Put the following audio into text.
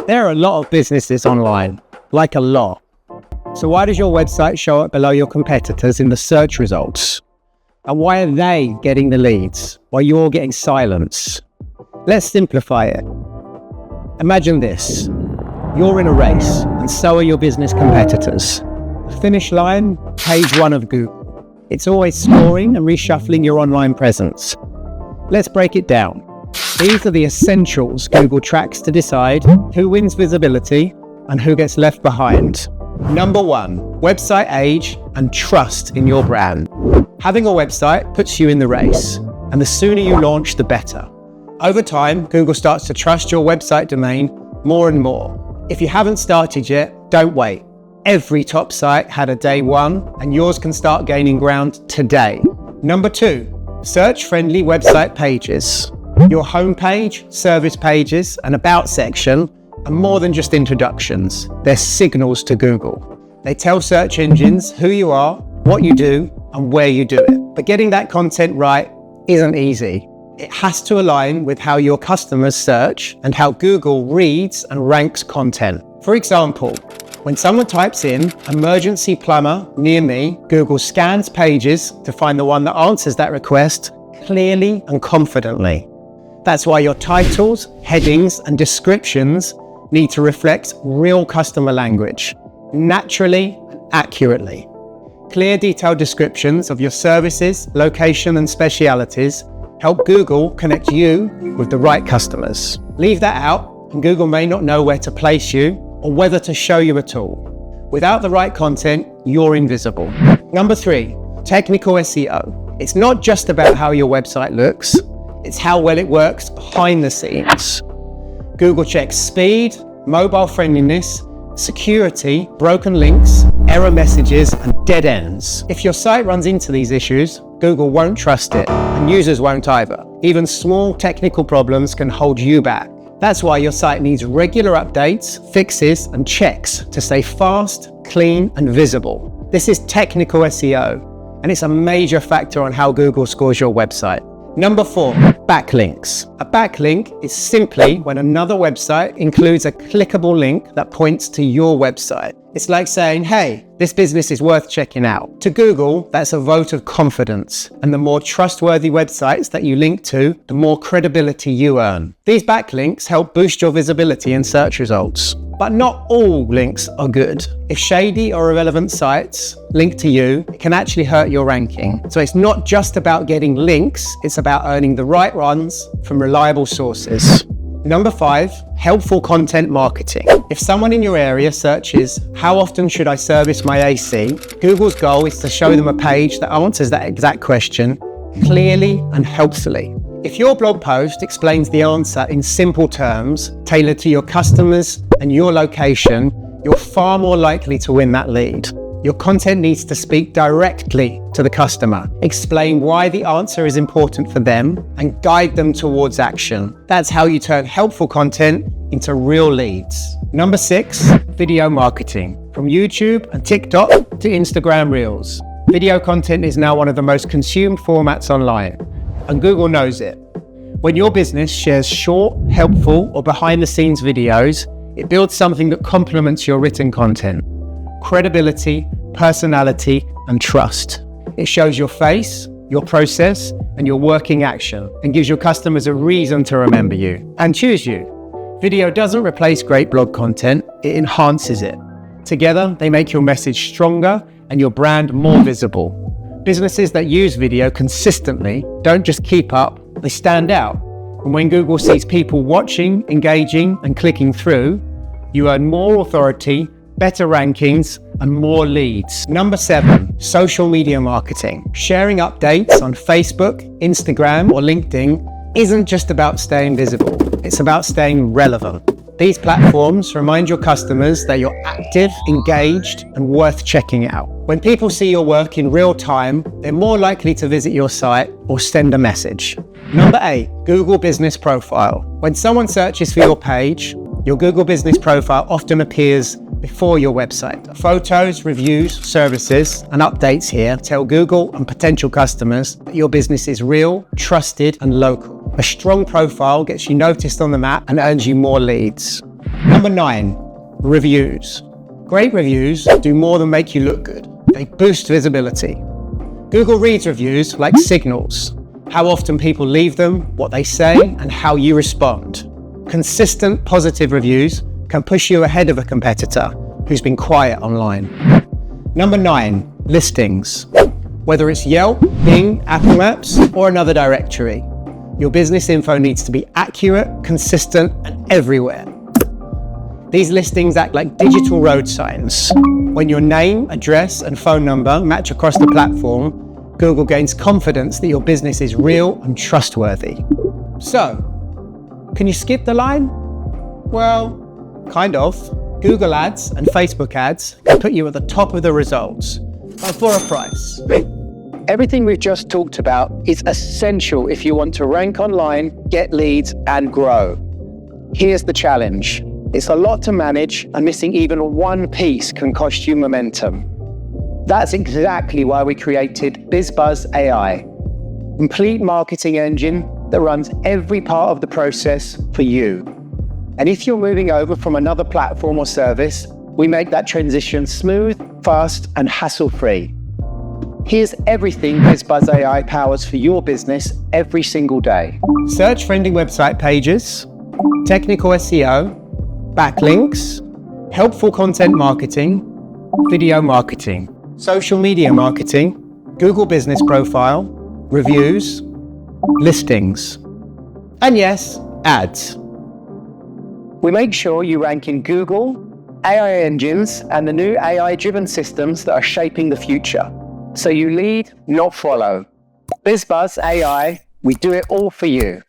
There are a lot of businesses online, like a lot. So why does your website show up below your competitors in the search results? And why are they getting the leads while you're getting silence? Let's simplify it. Imagine this. You're in a race, and so are your business competitors. The finish line, page 1 of Google. It's always scoring and reshuffling your online presence. Let's break it down. These are the essentials Google tracks to decide who wins visibility and who gets left behind. Number 1, website age and trust in your brand. Having a website puts you in the race, and the sooner you launch, the better. Over time, Google starts to trust your website domain more and more. If you haven't started yet, don't wait. Every top site had a day 1, and yours can start gaining ground today. Number 2, search-friendly website pages. Your homepage, service pages, and about section are more than just introductions. They're signals to Google. They tell search engines who you are, what you do, and where you do it. But getting that content right isn't easy. It has to align with how your customers search and how Google reads and ranks content. For example, when someone types in emergency plumber near me, Google scans pages to find the one that answers that request clearly and confidently. That's why your titles, headings, and descriptions need to reflect real customer language, naturally and accurately. Clear, detailed descriptions of your services, location, and specialities help Google connect you with the right customers. Leave that out, and Google may not know where to place you or whether to show you at all. Without the right content, you're invisible. Number 3, technical SEO. It's not just about how your website looks, it's how well it works behind the scenes. Google checks speed, mobile friendliness, security, broken links, error messages, and dead ends. If your site runs into these issues, Google won't trust it, and users won't either. Even small technical problems can hold you back. That's why your site needs regular updates, fixes, and checks to stay fast, clean, and visible. This is technical SEO, and it's a major factor on how Google scores your website. Number 4, backlinks. A backlink is simply when another website includes a clickable link that points to your website. It's like saying, hey, this business is worth checking out. To Google, that's a vote of confidence. And the more trustworthy websites that you link to, the more credibility you earn. These backlinks help boost your visibility in search results. But not all links are good. If shady or irrelevant sites link to you, it can actually hurt your ranking. So it's not just about getting links, it's about earning the right ones from reliable sources. Number 5, helpful content marketing. If someone in your area searches, how often should I service my AC? Google's goal is to show them a page that answers that exact question clearly and helpfully. If your blog post explains the answer in simple terms, tailored to your customers and your location, you're far more likely to win that lead. Your content needs to speak directly to the customer, explain why the answer is important for them, and guide them towards action. That's how you turn helpful content into real leads. Number 6, video marketing. From YouTube and TikTok to Instagram Reels, video content is now one of the most consumed formats online, and Google knows it. When your business shares short, helpful, or behind-the-scenes videos, it builds something that complements your written content. Credibility, personality, and trust. It shows your face, your process, and your working action, and gives your customers a reason to remember you and choose you. Video doesn't replace great blog content, it enhances it. Together, they make your message stronger and your brand more visible. Businesses that use video consistently don't just keep up, they stand out. And when Google sees people watching, engaging, and clicking through, you earn more authority, better rankings, and more leads. Number 7, social media marketing. Sharing updates on Facebook, Instagram, or LinkedIn isn't just about staying visible. It's about staying relevant. These platforms remind your customers that you're active, engaged, and worth checking out. When people see your work in real time, they're more likely to visit your site or send a message. Number 8, Google Business Profile. When someone searches for your page, your Google Business Profile often appears before your website. Photos, reviews, services, and updates here tell Google and potential customers that your business is real, trusted, and local. A strong profile gets you noticed on the map and earns you more leads. Number 9, reviews. Great reviews do more than make you look good. They boost visibility. Google reads reviews like signals. How often people leave them, what they say, and how you respond. Consistent positive reviews can push you ahead of a competitor who's been quiet online. Number 9, listings. Whether it's Yelp, Bing, Apple Maps, or another directory, your business info needs to be accurate, consistent, and everywhere. These listings act like digital road signs. When your name, address, and phone number match across the platform, Google gains confidence that your business is real and trustworthy. So, can you skip the line? Well, kind of. Google ads and Facebook ads can put you at the top of the results, but for a price. Everything we've just talked about is essential if you want to rank online, get leads, and grow. Here's the challenge. It's a lot to manage, and missing even one piece can cost you momentum. That's exactly why we created BizzBuzz AI, a complete marketing engine that runs every part of the process for you. And if you're moving over from another platform or service, we make that transition smooth, fast, and hassle-free. Here's everything BizzBuzz AI powers for your business every single day. Search trending website pages, technical SEO, backlinks, helpful content marketing, video marketing, social media marketing, Google Business Profile, reviews, listings, and yes, ads. We make sure you rank in Google, AI engines, and the new AI-driven systems that are shaping the future. So you lead, not follow. BizzBuzz AI, we do it all for you.